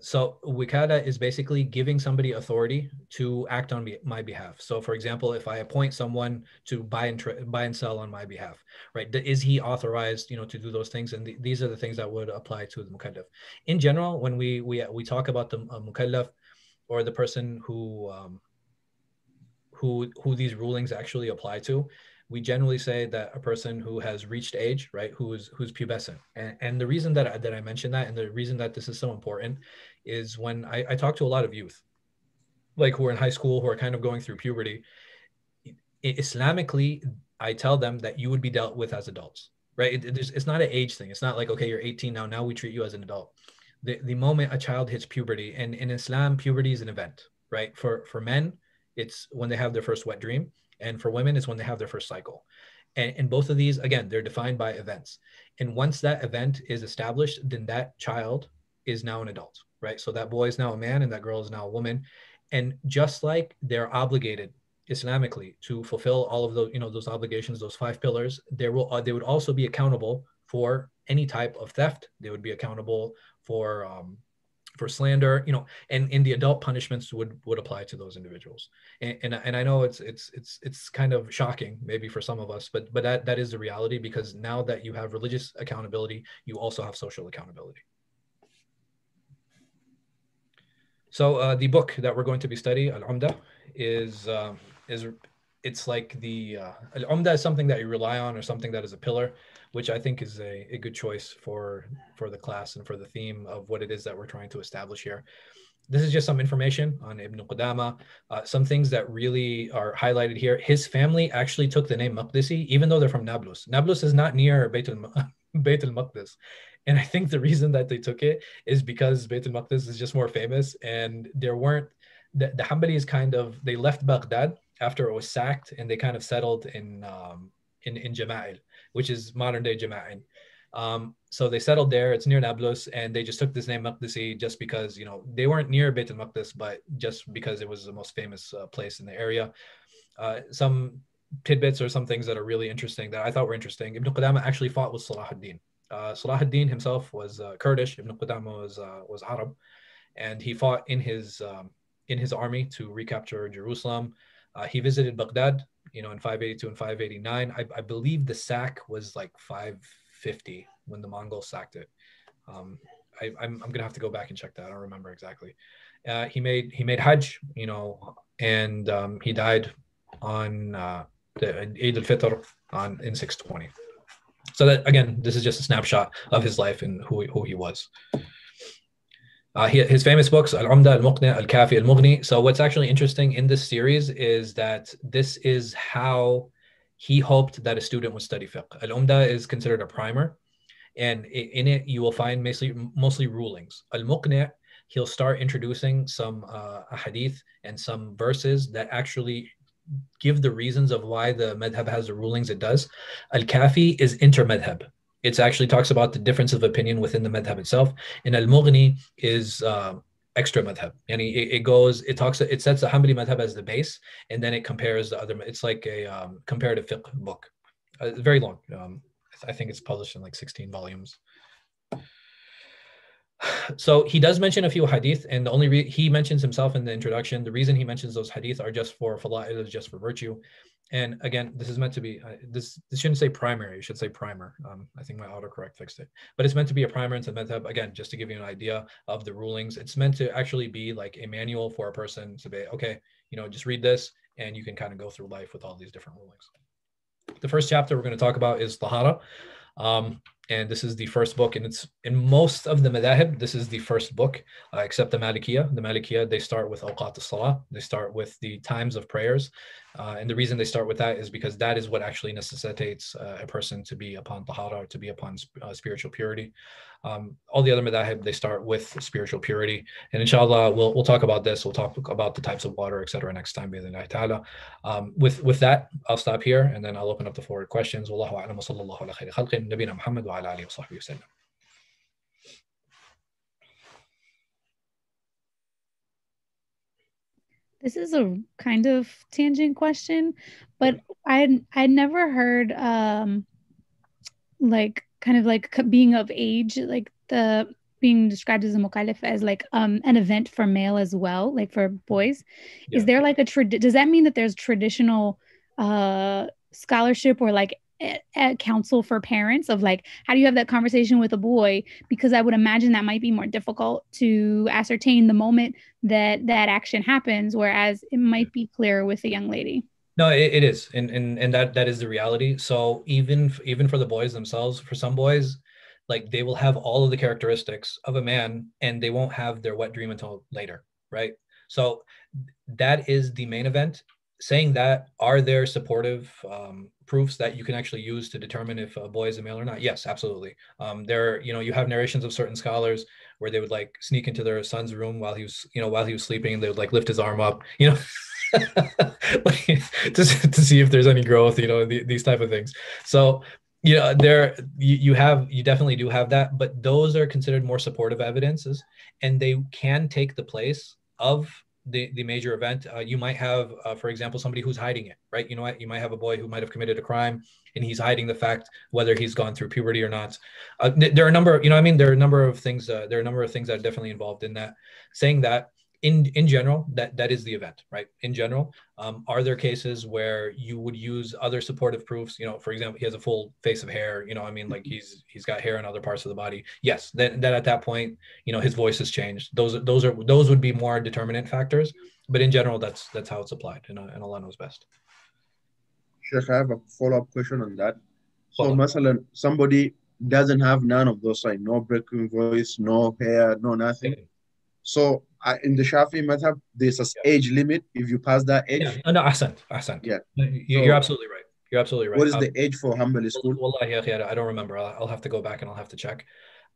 so wikala is basically giving somebody authority to act on my behalf. So for example, if I appoint someone to buy and sell on my behalf, right? Is he authorized, to do those things? And these are the things that would apply to the mukallaf. In general, when we talk about the mukallaf, or the person who these rulings actually apply to, we generally say that a person who has reached age, right, who's pubescent. And the reason that I mentioned that, and the reason that this is so important, is when I talk to a lot of youth, like who are in high school, who are kind of going through puberty. Islamically, I tell them that you would be dealt with as adults, right? It's not an age thing. It's not like, okay, you're 18 now we treat you as an adult. The moment a child hits puberty, and in Islam, puberty is an event, right? For men, it's when they have their first wet dream, and for women, it's when they have their first cycle. And both of these, again, they're defined by events. And once that event is established, then that child is now an adult, right? So that boy is now a man, and that girl is now a woman. And just like they're obligated Islamically to fulfill all of those, those obligations, those 5 pillars, they would also be accountable for any type of theft. They would be accountable for slander, and the adult punishments would apply to those individuals. And I know it's kind of shocking maybe for some of us, but that is the reality, because now that you have religious accountability, you also have social accountability. So the book that we're going to be studying, Al-Umdah, it's like the Al-Umdah is something that you rely on, or something that is a pillar, which I think is a good choice for the class and for the theme of what it is that we're trying to establish here. This is just some information on Ibn Qudama, some things that really are highlighted here. His family actually took the name Maqdisi, even though they're from Nablus. Nablus is not near Bayt al-Maqdis. And I think the reason that they took it is because Bayt al-Maqdis is just more famous, and there weren't, the Hanbalis they left Baghdad after it was sacked, and they kind of settled in Jama'il, which is modern day Jama'in. So they settled there. It's near Nablus, and they just took this name Maqdisi just because, they weren't near Bayt al-Maqdis, but just because it was the most famous place in the area. Some tidbits or some things that are really interesting that I thought were interesting. Ibn Qudama actually fought with Salah ad-Din. Salah ad-Din himself was Kurdish. Ibn Qudama was Arab, and he fought in his army to recapture Jerusalem. He visited Baghdad, in 582 and 589. I believe the sack was like 550 when the Mongols sacked it. I'm gonna have to go back and check that. I don't remember exactly. He made Hajj, and he died on the Eid al-Fitr in 620. So that, again, this is just a snapshot of his life and who he was. His famous books, Al-Umdah, Al-Muqni, Al-Kafi, Al-Mughni. So what's actually interesting in this series is that this is how he hoped that a student would study fiqh. Al-Umdah is considered a primer, and in it you will find mostly rulings. Al-Muqni, he'll start introducing some hadith and some verses that actually give the reasons of why the madhab has the rulings it does. Al-Kafi is inter-madhab. It actually talks about the difference of opinion within the madhab itself. And Al-Mughni is extra madhab. And it sets the Hanbali madhab as the base, and then it compares the other. It's like a comparative fiqh book. It's very long. I think it's published in like 16 volumes. So he does mention a few hadith, and the only he mentions himself in the introduction. The reason he mentions those hadith are just for fala'il, is just for virtue. And again, this is meant to be, this shouldn't say primary, it should say primer. I think my autocorrect fixed it. But it's meant to be a primer into madhab, again, just to give you an idea of the rulings. It's meant to actually be like a manual for a person to be, okay, just read this, and you can kind of go through life with all these different rulings. The first chapter we're going to talk about is Tahara. And this is the first book, and it's in most of the madhahib, this is the first book, except the Malikiya. The Malikiya, they start with awqat as-salah. They start with the times of prayers. And the reason they start with that is because that is what actually necessitates a person to be upon tahara, to be upon spiritual purity. All the other madhahib, they start with spiritual purity. And inshallah, we'll talk about this. We'll talk about the types of water, etc. next time, bi'idhnillahi ta'ala. With that, I'll stop here, and then I'll open up the floor to questions. Wallahu a'lam wa sallallahu ala khayri khalqin, nabina Muhammad wa ala alihi wa sahbihi wa sallam. This is a kind of tangent question, but I'd never heard being of age, like the being described as a mukallaf as like an event for male as well, like for boys. Yeah. Is there like does that mean that there's traditional scholarship or like a counsel for parents of like, how do you have that conversation with a boy? Because I would imagine that might be more difficult to ascertain the moment that action happens, whereas it might be clearer with a young lady. No, it is, and that is the reality. So even for the boys themselves, for some boys, like they will have all of the characteristics of a man, and they won't have their wet dream until later, right? So that is the main event. Saying that, are there supportive proofs that you can actually use to determine if a boy is a male or not? Yes, absolutely. There, you have narrations of certain scholars where they would like sneak into their son's room while he was, while he was sleeping, and they would like lift his arm up, like, to see if there's any growth, these type of things. So, there you definitely do have that, but those are considered more supportive evidences, and they can take the place of the major event. You might have, for example, somebody who's hiding it, right? You might have a boy who might have committed a crime, and he's hiding the fact whether he's gone through puberty or not. There are a number, there are a number of things. There are a number of things that are definitely involved in that. Saying that, in general, that is the event, right? In general, are there cases where you would use other supportive proofs? For example, he has a full face of hair. Like he's got hair in other parts of the body. Yes, then at that point, his voice has changed. Those would be more determinant factors. But in general, that's how it's applied, and Allah knows best. Sheikh, I have a follow-up question on that. So, masalan, somebody doesn't have none of those, like no breaking voice, no hair, no nothing. So in the Shafi madhab, there's an age limit. If you pass that age, no, ahsan. Yeah, you're absolutely right. You're absolutely right. What is the age for Hanbali school? Wallahi, I don't remember. I'll have to go back and I'll have to check.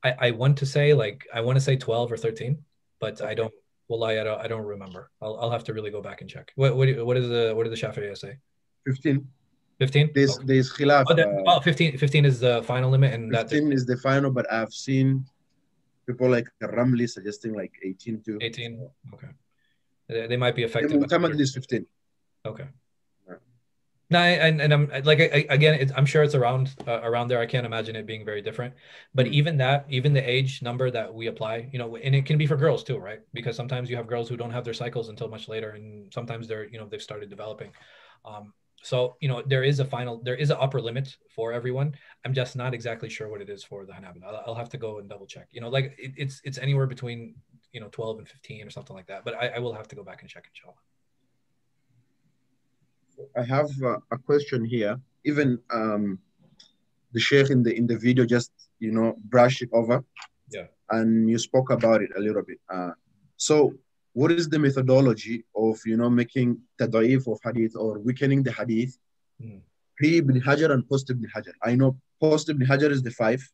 I want to say 12 or 13, but I don't. Wallahi, I don't remember. I'll have to really go back and check. What does the Shafi'iyya say? 15. 15? There's khilaf. 15 is the final limit, and 15 is the final. But I've seen people like Ramli suggesting like 18 to 18. Okay, they might be affected. Muhammad is 15. Okay. No, and I'm like, again, I'm sure it's around there. I can't imagine it being very different. But even the age number that we apply, and it can be for girls too, right? Because sometimes you have girls who don't have their cycles until much later, and sometimes they've started developing. So there is an upper limit for everyone. I'm just not exactly sure what it is for the Hanabila. I'll have to go and double check. Like it's anywhere between 12 and 15 or something like that. But I will have to go back and check, inshallah. I have a question here. Even the Sheikh in the video just brushed it over. Yeah. And you spoke about it a little bit. So what is the methodology of making tada'if of hadith or weakening the hadith pre Ibn Hajar and post Ibn Hajar? I know post Ibn Hajar is the 5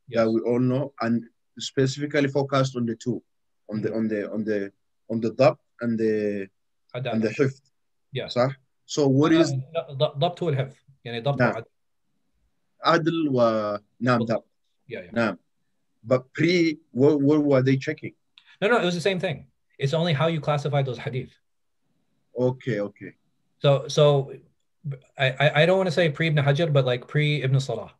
that we all know, and specifically focused on the 2, on the dab and the hifd. Yeah. So what is ضبط والحفظ يعني ضبط عدل ونعم dab. Yeah. نعم. But pre, what were they checking? No, it was the same thing. It's only how you classify those hadith. Okay. So I don't want to say pre Ibn Hajar, but like pre Ibn Salah.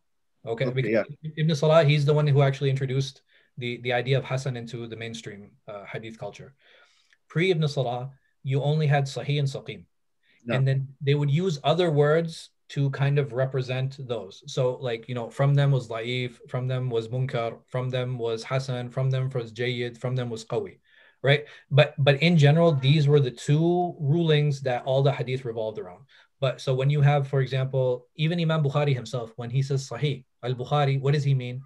Okay, because yeah. Ibn Salah, he's the one who actually introduced the idea of Hasan into the mainstream hadith culture. Pre Ibn Salah, you only had Sahih and Saqim. No. And then they would use other words to kind of represent those. So like, from them was Da'if, from them was Munkar, from them was Hasan, from them was Jayyid, from them was Qawi, right? But in general, these were the 2 rulings that all the hadith revolved around. But so when you have, for example, even Imam Bukhari himself, when he says Sahih, Al-Bukhari, what does he mean?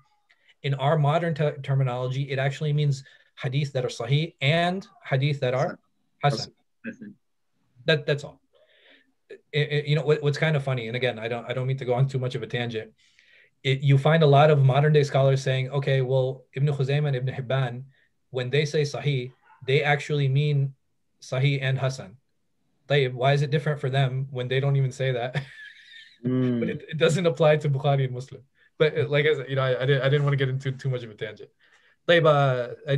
In our modern terminology, it actually means hadith that are Sahih and hadith that are Hasan. That's all. What's kind of funny, and again, I don't mean to go on too much of a tangent. You find a lot of modern day scholars saying, okay, well, Ibn Khuzaymah and Ibn Hibban, when they say Sahih, they actually mean Sahih and Hasan. Why is it different for them when they don't even say that? But it doesn't apply to Bukhari and Muslim. But like I said, I didn't want to get into too much of a tangent. Do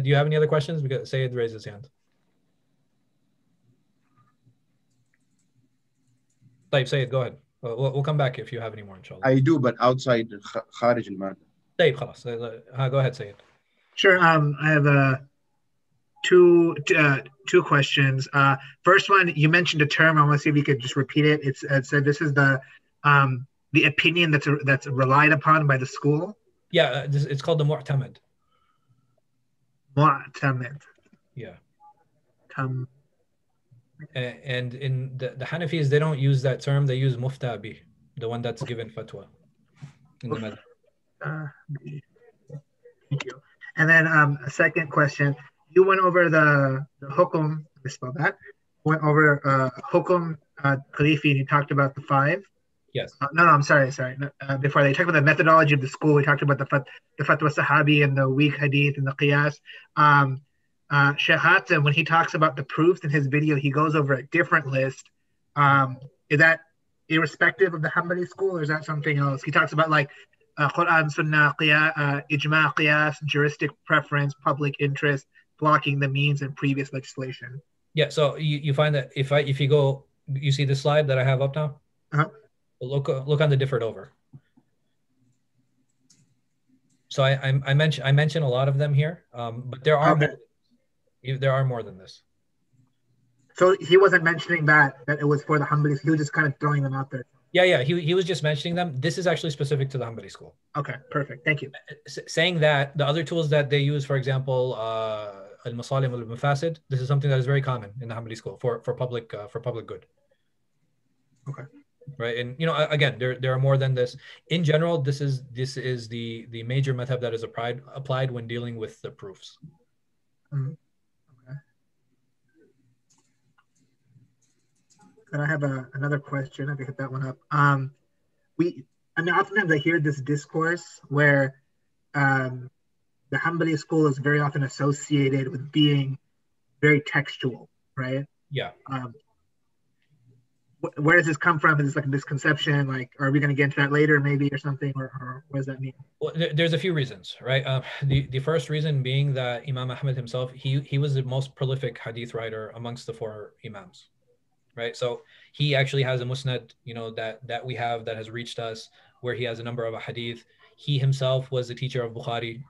you have any other questions? Because Sayyid raised his hand. Sayyid, go ahead. We'll come back if you have any more, inshallah. I do, but outside Kharij al-Madhhab. خلاص. Go ahead, Sayyid. Sure. I have two questions. First one, you mentioned a term. I want to see if you could just repeat it. It said this is the opinion that's relied upon by the school. Yeah, it's called the mu'tamad. Mu'tamad. Yeah. And in the Hanafis, they don't use that term. They use mufta bih, the one that's given fatwa in the madhhab. Thank you. And then a second question. You went over the hukum, I spelled that. Went over hukum khalifi, and you talked about the 5. Yes. No, I'm sorry. Before they talked about the methodology of the school, we talked about the fatwa sahabi and the weak hadith and the qiyas. Sheikh Hatem, when he talks about the proofs in his video, he goes over a different list. Is that irrespective of the Hanbali school, or is that something else? He talks about like Quran, Sunnah, Ijma, Qiyas, juristic preference, public interest, blocking the means, and previous legislation. Yeah, so you find that if you go, you see the slide that I have up now? Uh-huh. Look on the differed over. So I mentioned a lot of them here, but there are more than this. So he wasn't mentioning that it was for the Hanbalis. He was just kind of throwing them out there. Yeah. He was just mentioning them. This is actually specific to the Hanbali school. Okay, perfect. Thank you. Saying that the other tools that they use, for example, al-masalim al-mafasid, this is something that is very common in the Hanbali school for public good. Okay. Right, and again, there are more than this. In general, this is the major madhhab that is applied when dealing with the proofs. Okay. Then I have another question. I can hit that one up. Oftentimes I hear this discourse where the Hanbali school is very often associated with being very textual, right? Yeah. Where does this come from? Is this like a misconception? Like, are we going to get into that later, maybe, or something? Or what does that mean? Well, there's a few reasons, right? The first reason being that Imam Ahmad himself, he was the most prolific hadith writer amongst the 4 imams, right? So he actually has a musnad, that we have that has reached us, where he has a number of hadith. He himself was the teacher of Bukhari.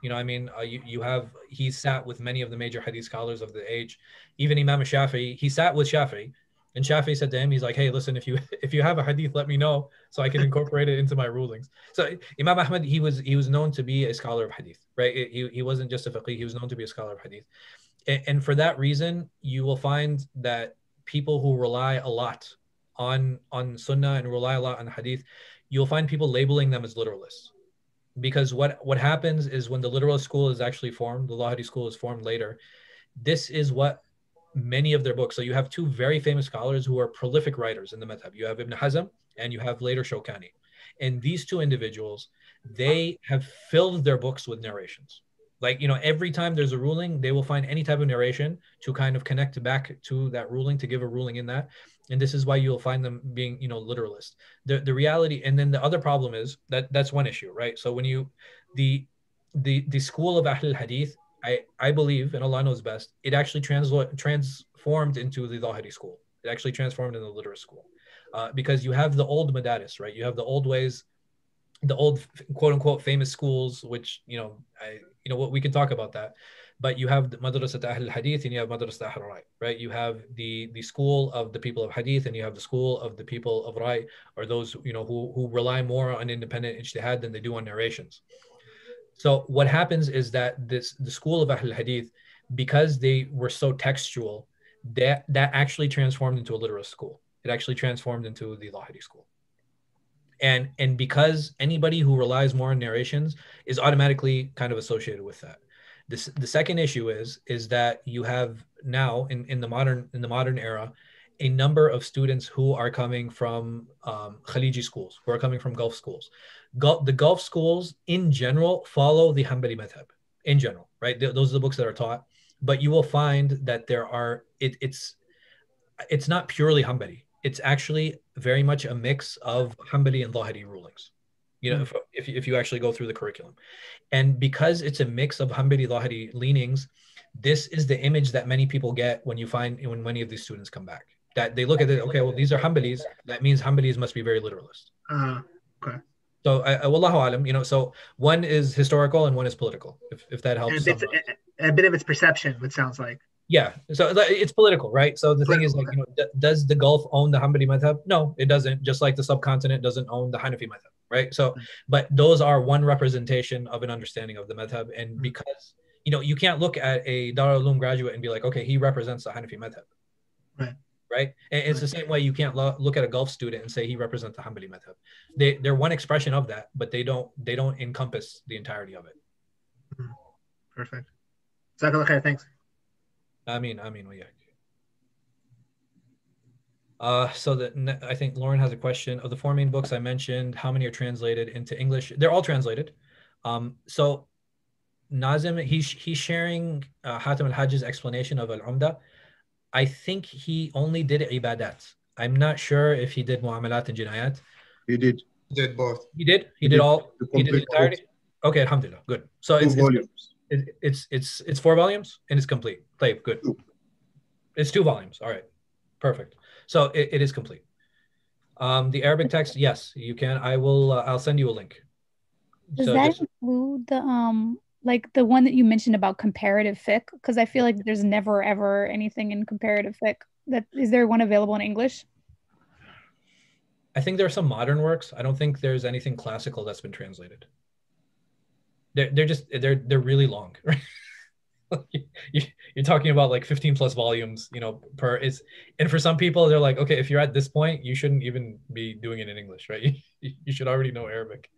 He sat with many of the major hadith scholars of the age. Even Imam Shafi'i, he sat with Shafi'i. And Shafi'i said to him, he's like, hey, listen, if you have a hadith, let me know so I can incorporate it into my rulings. So Imam Ahmad, he was known to be a scholar of hadith, right? He wasn't just a faqih, he was known to be a scholar of hadith. And for that reason, you will find that people who rely a lot on sunnah and rely a lot on hadith, you'll find people labeling them as literalists. Because what happens is when the literalist school is actually formed, the Lahiri school is formed later, this is what many of their books. So you have 2 very famous scholars who are prolific writers in the madhab. You have Ibn Hazm and you have later Shawkani. And these 2 individuals, they have filled their books with narrations. Like, every time there's a ruling, they will find any type of narration to kind of connect back to that ruling, to give a ruling in that. And this is why you'll find them being, literalist. The reality, and then the other problem is that's one issue, right? So when the school of Ahl al-Hadith, I believe, and Allah knows best, it actually transformed into the Lahiri school. It actually transformed into the literate school. Because you have the old madaris, right? You have the old ways, the old quote unquote famous schools, which, what we can talk about that. But you have the Madrasat Ahl al-Hadith and you have Madrasat Ahl al-Rai, right? You have the school of the people of Hadith and you have the school of the people of Rai, or those, who rely more on independent ijtihad than they do on narrations. So what happens is that the school of Ahl al-Hadith, because they were so textual, that actually transformed into a literate school. It actually transformed into the Lahiri school. And because anybody who relies more on narrations is automatically kind of associated with that. The second issue is that you have now in the modern era a number of students who are coming from Khaliji schools, who are coming from Gulf schools. The Gulf schools in general follow the Hanbali madhhab in general, right? Those are the books that are taught, but you will find that it's not purely Hanbali. It's actually very much a mix of Hanbali and Lahiri rulings, if you actually go through the curriculum. And because it's a mix of Hanbali Lahiri leanings, this is the image that many people get when many of these students come back. That they look at it, okay, well, these are Hanbalis. That means Hanbalis must be very literalist. Okay. So, wallahu alam, so one is historical and one is political, if that helps. A bit of its perception, it sounds like. Yeah, so it's political, right? So the thing is, does the Gulf own the Hanbali madhab? No, it doesn't. Just like the subcontinent doesn't own the Hanafi madhab, right? So, but those are one representation of an understanding of the madhab. And because, you can't look at a Darul Uloom graduate and be like, okay, he represents the Hanafi madhab. right? And it's the same way you can't look at a Gulf student and say he represents the Hanbali madhab. They're one expression of that, but they don't encompass the entirety of it. Perfect. Jazakallah khair, thanks. Ameen. So I think Lauren has a question. Of the 4 main books I mentioned, how many are translated into English? They're all translated. So Nazim, he's sharing Hatim al-Hajj's explanation of Al-Umdah. I think he only did ibadat. I'm not sure if he did muamalat and jinayat. He did. He did both. He did the entirety. Okay, alhamdulillah, good. So it's 4 volumes and it's complete. Good. It's 2 volumes. All right, perfect. So it is complete. The Arabic text, yes, you can. I'll send you a link. Does that include the like the one that you mentioned about comparative fiqh? Because I feel like there's never ever anything in comparative fiqh. Is there one available in English? I think there are some modern works. I don't think there's anything classical that's been translated. They're really long. Right? You're talking about like 15 plus volumes, per and for some people they're like, okay, if you're at this point, you shouldn't even be doing it in English, right? You should already know Arabic.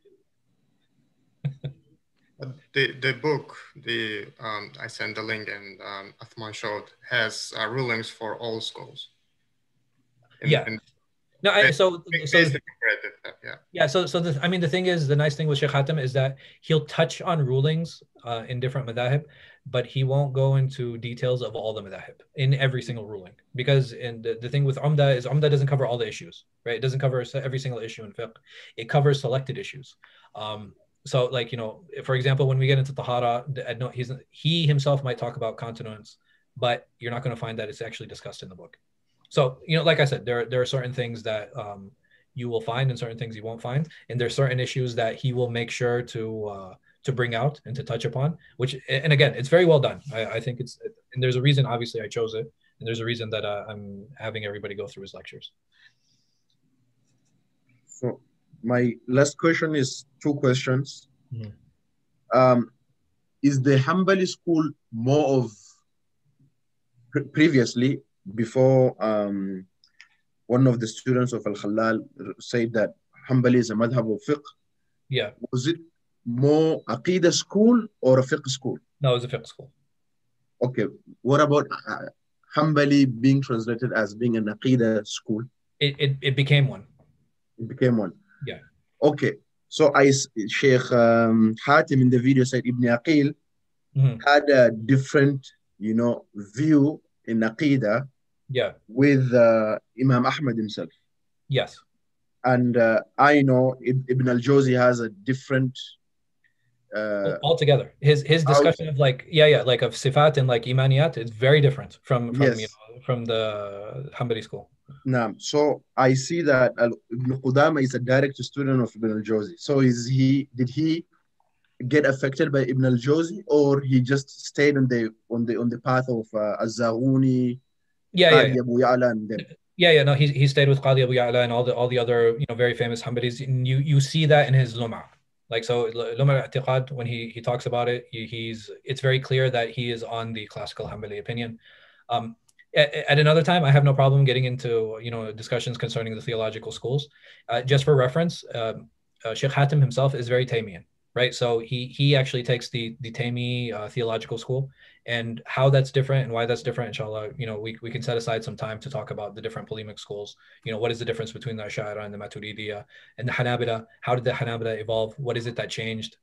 The book, I sent the link and Athman showed, has rulings for all schools. So the thing is, the nice thing with Sheikh Hatem is that he'll touch on rulings in different madhahib, but he won't go into details of all the madhahib in every single ruling, because the thing with Umdah is Umdah doesn't cover all the issues, right? It doesn't cover every single issue in fiqh. It covers selected issues. So like, for example, when we get into Tahara, he himself might talk about continence, but you're not going to find that it's actually discussed in the book. So, like I said, there are certain things that you will find and certain things you won't find. And there's certain issues that he will make sure to bring out and to touch upon, and again, it's very well done. I think and there's a reason, obviously, I chose it. And there's a reason that I'm having everybody go through his lectures. So my last question is 2 questions. Mm-hmm. Is the Hanbali school more of previously, before one of the students of Al-Khalal said that Hanbali is a madhhab of fiqh? Yeah. Was it more Aqidah school or a fiqh school? No, it was a fiqh school. Okay. What about Hanbali being translated as being an Aqidah school? It became one. It became one. Yeah. Okay. So Sheikh Hatim in the video said Ibn Aqil had a different, view in Aqidah. Yeah. With Imam Ahmad himself. Yes. And I know Ibn al-Jawzi has a different. Altogether, his discussion of like of sifat and like imaniyat is very different from the Hanbali school. No, so I see that Ibn Qudama is a direct student of Ibn al-Jawzi. So did he get affected by Ibn al-Jawzi, or he just stayed on the path of Az-Zaghuni? Abu Ya'la and them. No, he stayed with Qadi Abu Ya'la and all the other very famous Hanbalis. And you see that in his Lum'a. Like, so Lum'a al-I'tiqad, when he talks about it, it's very clear that he is on the classical Hanbali opinion. At another time, I have no problem getting into discussions concerning the theological schools. Just for reference, Sheikh Hatem himself is very Taymiyan, right? So he actually takes the Taymi theological school, and how that's different and why that's different, inshallah, we can set aside some time to talk about the different polemic schools. What is the difference between the Ash'ari and the Maturidiyya and the Hanabila? How did the Hanabila evolve? What is it that changed?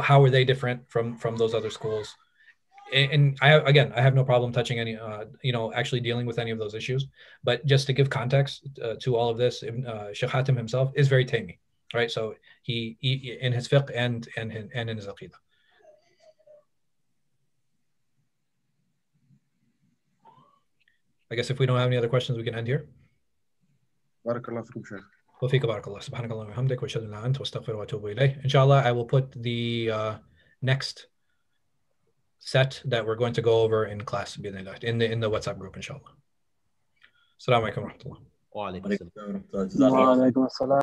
How are they different from those other schools? And I have no problem touching any, actually dealing with any of those issues. But just to give context to all of this, Sheikh Hatem himself is very Taymi, right? So he in his fiqh and in his aqidah. I guess if we don't have any other questions, we can end here. Barakallah fikum, Shaykh. Wa fika barakallah. Subhanakallah wa hamdik wa ashhadu an la ilaha illa anta astaghfiruka wa atubu ilayh. Inshallah, I will put the next set that we're going to go over in class in the WhatsApp group, inshallah. Assalamu alaikum wa rahmatullah. Wa alaikum assalam.